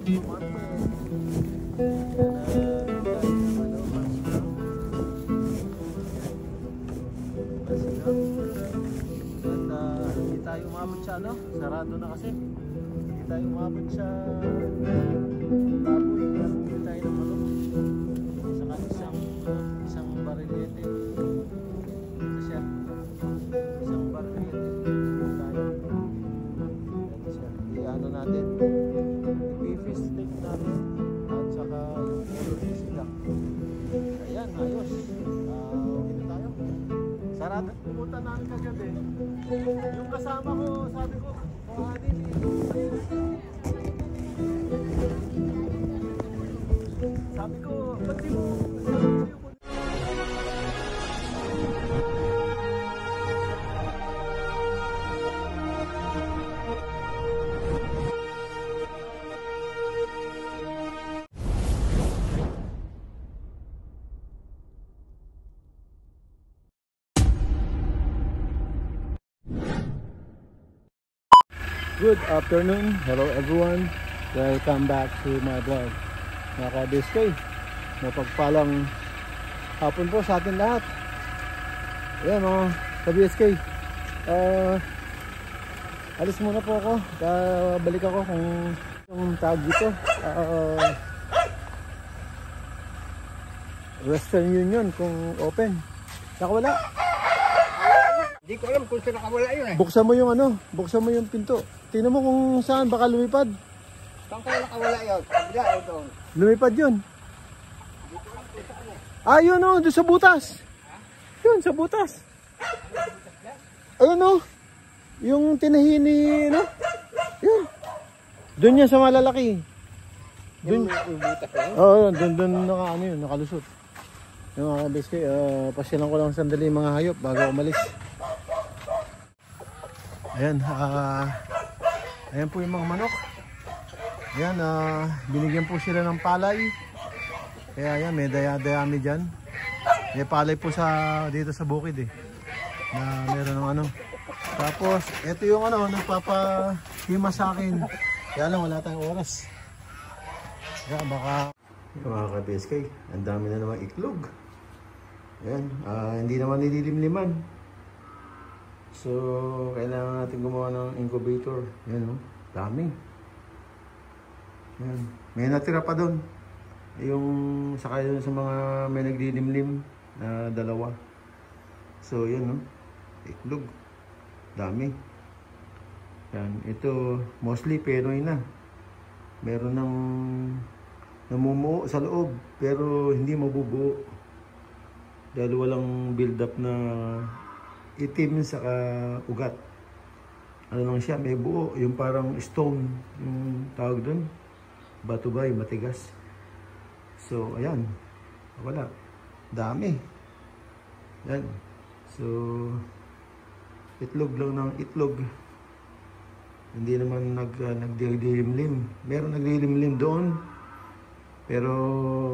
Hindi tayo umabot sa ano, sarado na kasi. Hindi tayo umabot sa baboy, kaya bumili tayo ng manok. Saka isang barilete. Ito siya. Isang barilete. Ito siya. I-ano natin. I-beef steak natin. At saka yung ulo ni sila. Ayan, ayos. Okay na tayo. Sarado. Pumunta namin kagabi. Yung kasama ko, sabi ko, Ani, sabi ko, ba't di mo Good afternoon, hello everyone. Welcome back to my vlog. Mga ka-BSK, mapagpalang hapon po sa atin lahat. Ayan mga ka-BSK, alis muna po ako. Balik ako kung yung tag dito, Western Union kung open. Nakawala. Hindi ko alam kung saan nakawala yun eh. Buksan mo yung ano, buksan mo yung pinto. Tingnan mo kung saan baka lumipad. Saan kaya nakawala yun? Kabila o doon? Lumipad yun. Ah, yun o, doon sa butas. Yun, sa butas. Ayun o. Yung tinahini, no? Yun. Doon yan sa malalaki. Doon yung butas yun? Oo, doon ano yun, nakalusot. Yung mga BSK, pasyalan ko lang sandali mga hayop bago umalis. Ayan, ayan po yung mga manok. Ayan, binigyan po sila ng palay. Kaya ayan, may dayami dyan. May palay po dito sa bukid eh. Na meron ng ano. Tapos, ito yung ano, nagpapahima sa akin. Kaya lang, wala tayong oras. Kaya baka... Mga ka-BSK, ang dami na naman iklog. Ayan, hindi naman nililimliman. So, kailangan natin gumawa ng incubator. Ayan o, dami. Ayan. May natira pa doon. Yung sakay doon sa mga may naglilimlim na dalawa. So, yun o, iklog. Dami. Ayan, ito mostly Penoy na. Meron ng namumuo sa loob pero hindi mabubuo. Dahil walang build up na itim sa ugat. Ano lang siya, may buo, yung parang stone, yung tawag doon. Bato ba, yung matigas. So, ayan. Wala. Dami. Yan. So, itlog lang ng itlog. Hindi naman nagdilimlim. Meron nagdilimlim doon. Pero,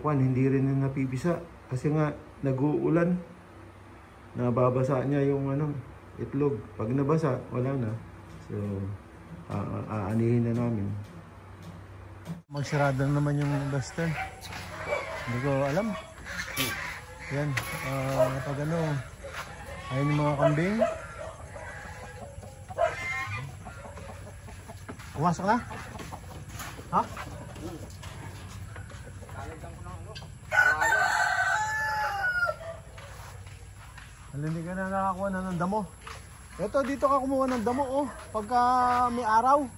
hindi rin napipisa. Kasi nga, nag-uulan. Nababasa niya yung itlog. Pag nabasa, wala na. So, aanihin na namin. Magsarado naman yung Western. Hindi ko alam. Yan. Pag ayun yung mga kambing. Pumasok na? Ha? Hindi ka na nakakuha na ng damo. Ito, dito ka kumuha ng damo, oh. Pagka may araw.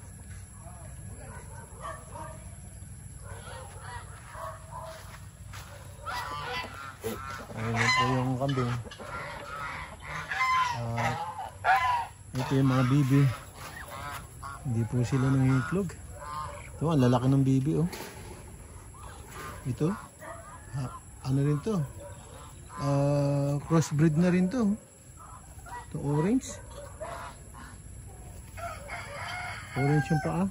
Ayun po yung kambing. Ito yung mga bibi. Hindi po sila nangitlog. Ito, ang lalaki ng bibi, oh. Ito. Ano rin to? Crossbreed na rin to. Ito orange. Orange yung paa.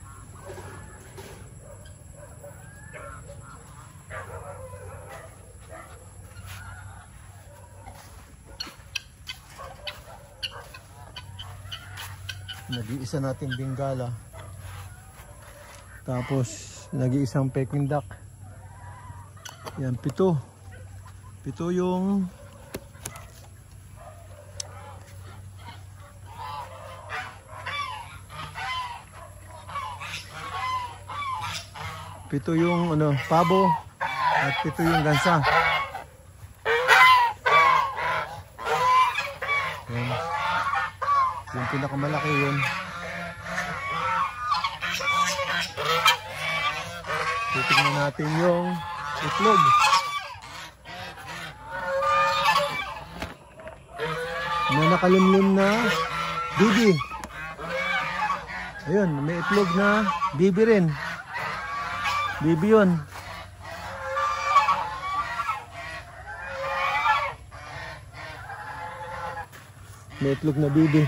Nag-iisa natin Bengala. Tapos nag-iisang Peking duck. Yan, 7. 7 yung ano, pabo at 7 yung gansa. Yan. Yung pinakamalaki yun. Titignan natin yung itlog. May nakalimlim na bibi. Ayun, may itlog na bibi rin. Bibi yun. May itlog na bibi.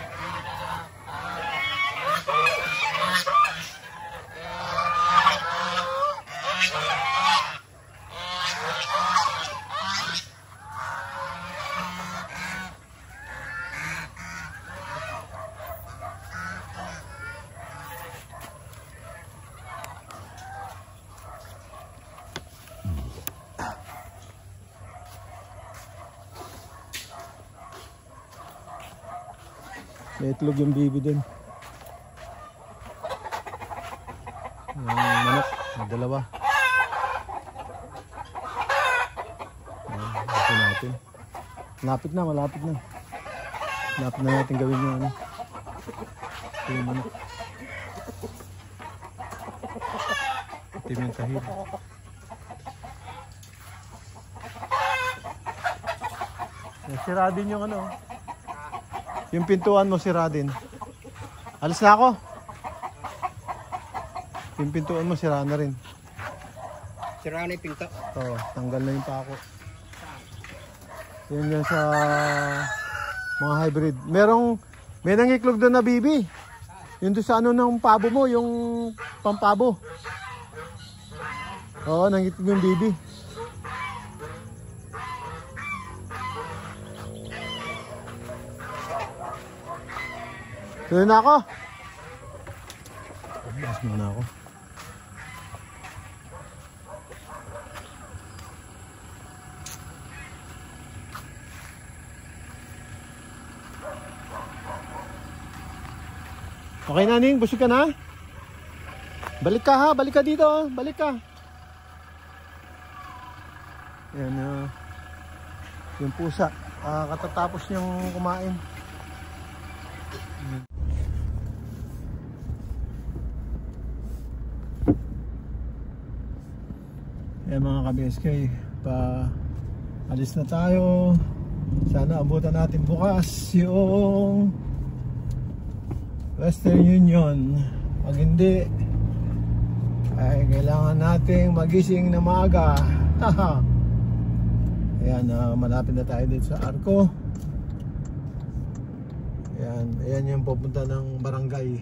May itlog yung bibi din. Manok, may 2. Ito natin. Malapit na. Malapit na natin gawin yung ano. Ito yung manok. Itim yung kahit. Sira din yung ano. Yung pintuan mo sira din. Alis na ako. Yung pintuan mo sira na rin. Sira na yung pinto. Oo, tanggal na yung pako. Yun yan sa mga hybrid. May nangiklog doon na bibi. Yun doon sa ano ng pabo mo, yung pampabo. Oo, nangiklog yung bibi. Tuloy na ako. Mas muna ako. Okay na, Ning, busog ka na? Balik ka ha, balik ka dito, balik ka. Yan, yung pusa, katatapos niyang kumain. Yan mga ka-BSK, alis na tayo. Sana abutan natin bukas yung Western Union. Pag hindi, ay kailangan nating magising na maaga. Ayan, malapit na tayo dito sa Arco. Ayan yung pupunta ng Barangay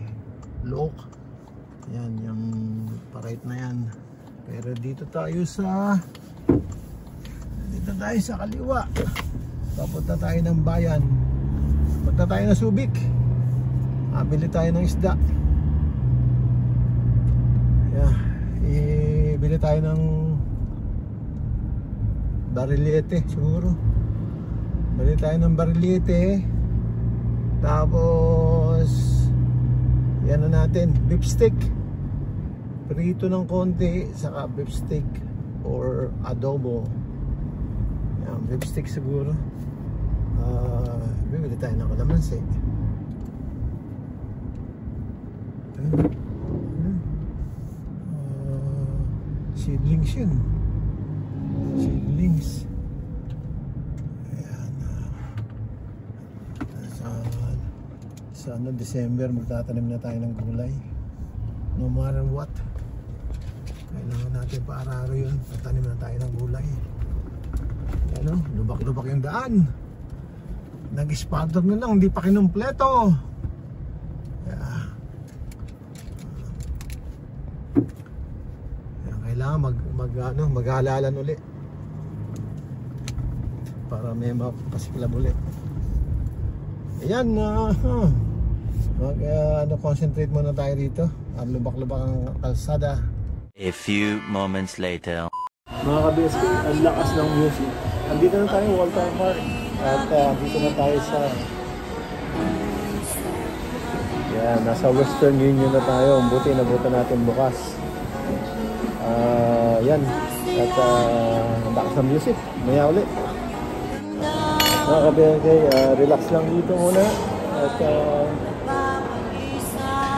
Look. Ayan yung pa-right na yan. Pero dito tayo sa kaliwa. Papunta tayo ng bayan. Punta tayo na Subic. Bili tayo ng isda. Bili tayo ng barilete siguro. Bili tayo ng barilete. Tapos yan na natin, beef steak. Prito ng konti, saka beef steak or adobo. Yan, beef steak siguro. Bibili tayo ng kalamansi. Seedlings yun. Seedlings. Ayan. Sa December magtatanim na tayo ng gulay. No matter what, kailangan natin paararo yun. Tatanim na tayo ng gulay. Ano? Lubak-lubak yung daan. Nag-sponsor na lang, hindi pa kinumpleto. Kailangan maghalalan uli para may mapasiklab uli. Ayan, Concentrate muna tayo dito. Lubak-lubak ang kalsada. A few moments later. Mga ka-BSK, ang lakas ng music. Andito na tayo, Walter Park. At dito na tayo sa nasa Western Union na tayo. Buti nabutan natin bukas. Yan. At ang lakas ng music. Maya ulit. Mga ka-BSK, relax lang dito muna. At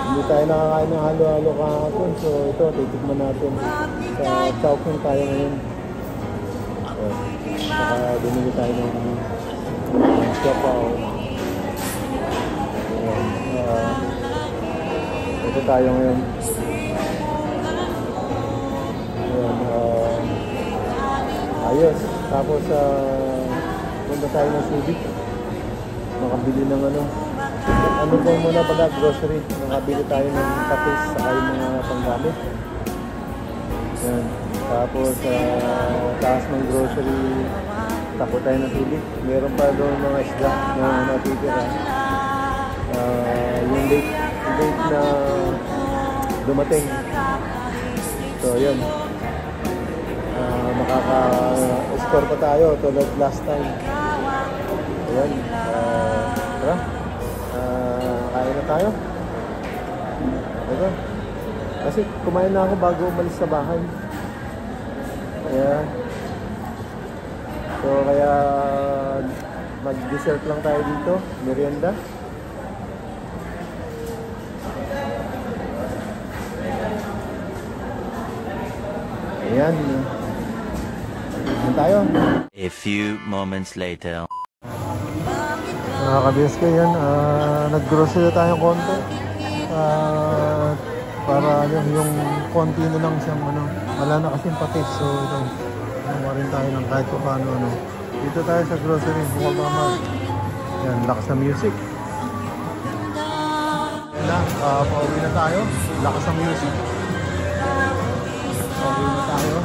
hindi tayo nakakain ng halo-halo kahapon. So ito, titikman natin. Sa Chowking tayo ngayon. Saka bumili tayo ng siopaw. Ito tayo ngayon. Ayos. Tapos punta tayo ng Subic. Makabili ng ano po muna pala, grocery. Nakabili tayo ng katis saka yung mga panggamit. Yan. Tapos taas ng grocery, tapo tayo ng tubig. Meron pa doon mga isda na natitira. Yung date na dumating. So yun. Makaka-score pa tayo tulad last time. Ayan. Tara. Kain na tayo. Ito. Kasi kumain na ako bago umalis sa bahay. Kaya mag-dessert lang tayo dito. Merienda. Ayan. Ayan tayo. A few moments later. Mga ka-BSK yan, nag-grocery tayong konti para yung konti na lang siyang wala na kasing patis, so ito gumawa rin tayo ng kahit paano dito tayo sa grocery, Walmart. Yan, lakas ng music. Yan na, pauwi na tayo, lakas ng music. Pauwi na tayo.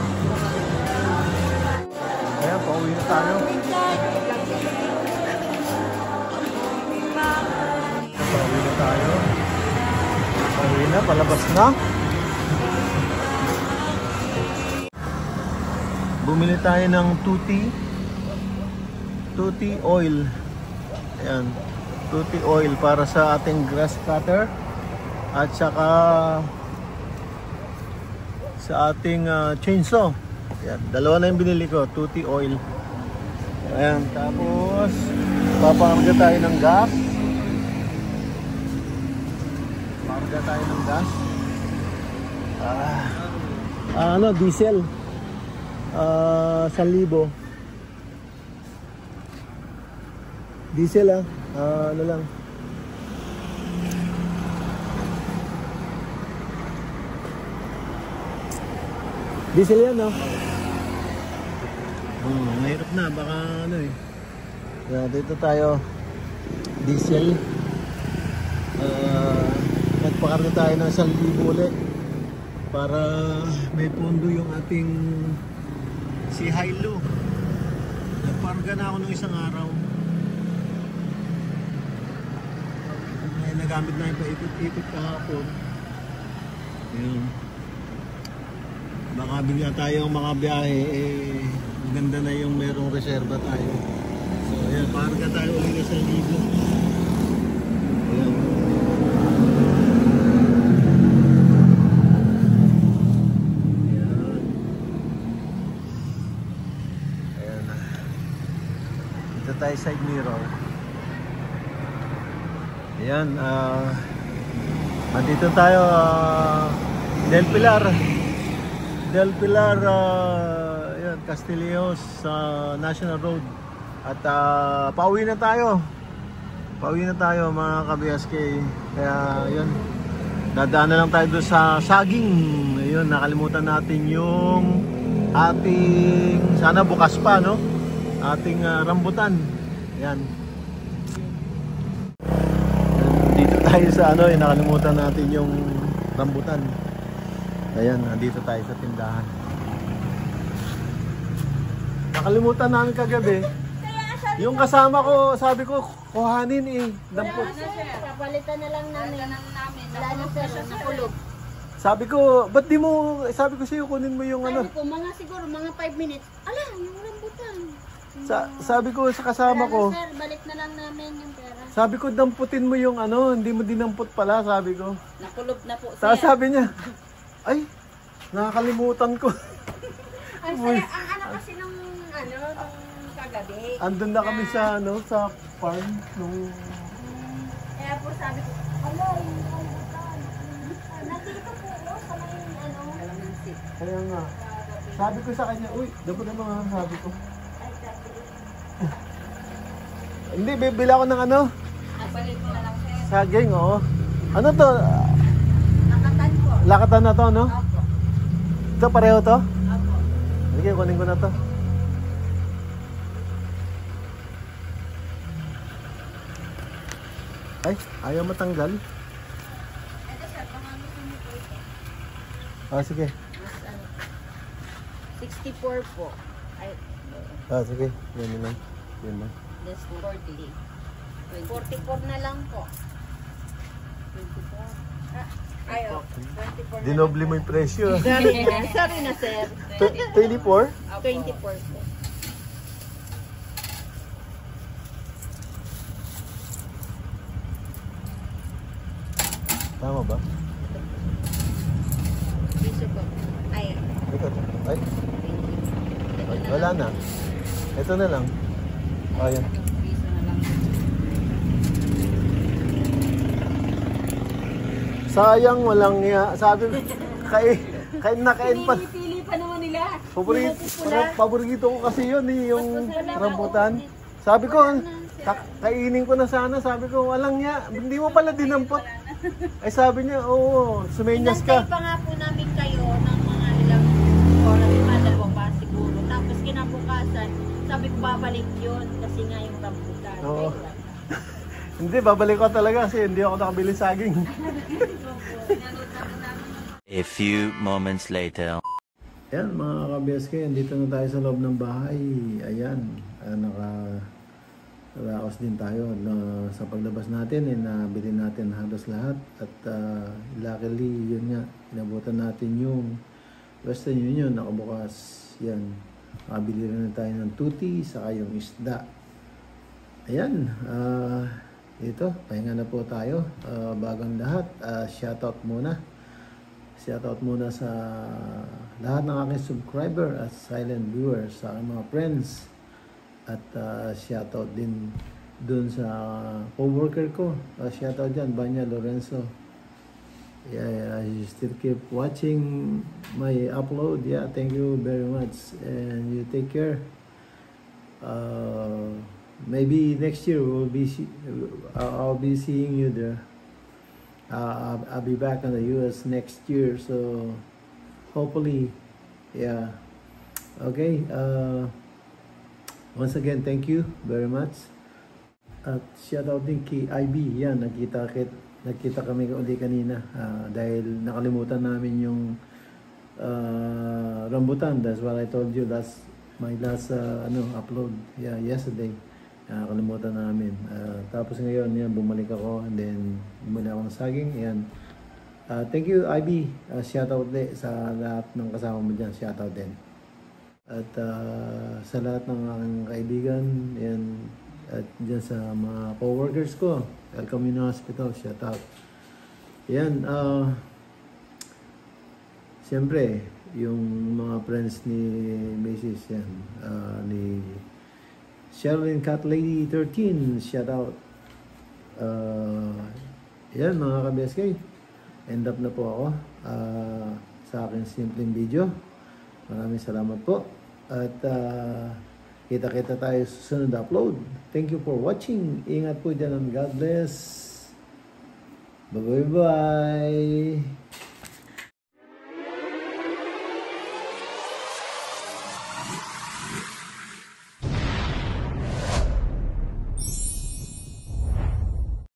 Ayan, pauwi na tayo. Pauwi na tayo. Pauwi na, palabas na. Bumili tayo ng tutti oil. Ayan, tutti oil para sa ating grass cutter at saka sa ating chainsaw. Ayan, dalawa na yung binili ko, tutti oil. Ayan, tapos papakarga tayo ng gas. Pakarga tayo ng gas. Diesel. 1,000. Diesel ano lang. Diesel yan, no? Mahirap na, baka dito tayo. Diesel. Nagpakarga tayo ng 1,000 ulit para may pondo yung ating si Hilo. Nagpakarga na ako ng isang araw. Nagamit na yung paikot-ikot kahapon. Yun. Baka bigla tayong makabiyahe, maganda na yung merong reserva tayo. So ayan, pakarga tayo ulit sa 1,000. Ayan. Ayan na. Dito tayo side mirror. Ayan, andito tayo, Del Pilar, ayan, Castillejos sa National Road. At pauwi na tayo mga ka-BSK. Kaya yun, dadaan na lang tayo doon sa saging. Ayun, nakalimutan natin yung ating, sana bukas pa, no? Ating rambutan. Ayan. Dito tayo sa nakalimutan natin yung rambutan. Ayan, nandito tayo sa tindahan. Nakalimutan namin kagabi. Yung kasama ko, sabi ko, kuhanin eh. Dampot. Papalitan na lang namin. Wala na sir, nakulog. Sabi ko, ba't di mo, sabi ko sa'yo, kunin mo yung ano. Sabi ko, mga siguro, mga 5 minutes. Ala, yung rambutan. Sabi ko sa kasama Wala ko, na sir, balik na lang namin yung pera. sabi ko, damputin mo yung ano, hindi mo dinampot pala, sabi ko. Nakulog na po sir. Tapos sabi niya, ay, nakakalimutan ko. Ang saya, ang anak kasi nung kagabi. Andun na kami sa, ano, sa farm, nung, Kaya po sabi ko, ala, yung rambutan. Nandito po sa may kalamansi. kaya nga, sabi ko sa kanya, uy, dapat na mga sabi ko. Hindi, bibili ako ng ano, Napalit mo na lang sir. saging, oo. Ano to? Nakatan po. Lakatan na to, no? Opo. Ito, pareho to? Opo. Sige, kunin ko na to. Ay, ayaw matanggal. Ito sir, baka gusto niyo po ito. Ah, sige. Mas ano, 64 po. Ay, Ah, sige. Yan na. Yan na. that's 40. 44 na lang po. 24. Ayo, 24 na Dinoble mo yung presyo. Sorry na sir. 24? 24 po. Tama ba? Piso po. Ay, Ito. Ay, ito na wala lang. na. Ito na lang. Ayan. Piso na lang. Sayang, walang ya. Sabi ko, kain na kain pa. Pili pa naman nila. Paborito ko kasi yun, eh, yung rambutan. Sabi ko, kainin ko na sana. Sabi ko, walang ya. Hindi mo pala dinampot. Ay sabi niya, oo, sumenyas ka. Inantay pa nga po namin kayo ng mga ilang oras, madalawa pa siguro. Tapos kinabukasan, sabi ko babalik yun kasi nga yung rambutan. Oo. Hindi, babalik ko talaga kasi hindi ako nakabili saging. A few moments later. Ayan mga ka-BSK, dito na tayo sa loob ng bahay. Ayan, nakaraos din tayo sa paglabas natin. Nabili natin halos lahat. At luckily, yun nga, inabutan natin yung Western Union nakabukas. Yan, nakabili rin tayo ng tuti, saka yung isda. Ayan, ito, pahinga na po tayo. Bagang lahat, shoutout muna. Shoutout muna sa lahat ng aking subscriber at silent viewers, sa aking mga friends. At shoutout din dun sa co-worker ko. Shoutout dyan, Banya Lorenzo. Yeah, you still keep watching my upload. Yeah, thank you very much. And you take care. Maybe next year I'll be seeing you there. I'll be back in the US next year, so hopefully, yeah. Okay. Once again, thank you very much. At shoutout din kay IB. Yan, nagkita kami uli kanina dahil nakalimutan namin yung rambutan. That's what I told you my last upload. Yeah, yesterday. Nakalimutan namin. Tapos ngayon, yan, bumalik ako and then bumalik ako ng saging. Yan. Thank you, IB. Shoutout din sa lahat ng kasama mo dyan. Shoutout din. At sa lahat ng aking kaibigan, yan, at dyan sa mga co-workers ko, El Camino Hospital, shoutout. Yan, siyempre, yung mga friends ni Macy's, yan, ni Sherilyn Cat Lady 13, shoutout. Yan mga ka-BSK, end up na po ako sa aking simpleng video. Maraming salamat po. At kita-kita tayo sa susunod na upload. Thank you for watching. Ingat po dyan and God bless. Bye-bye.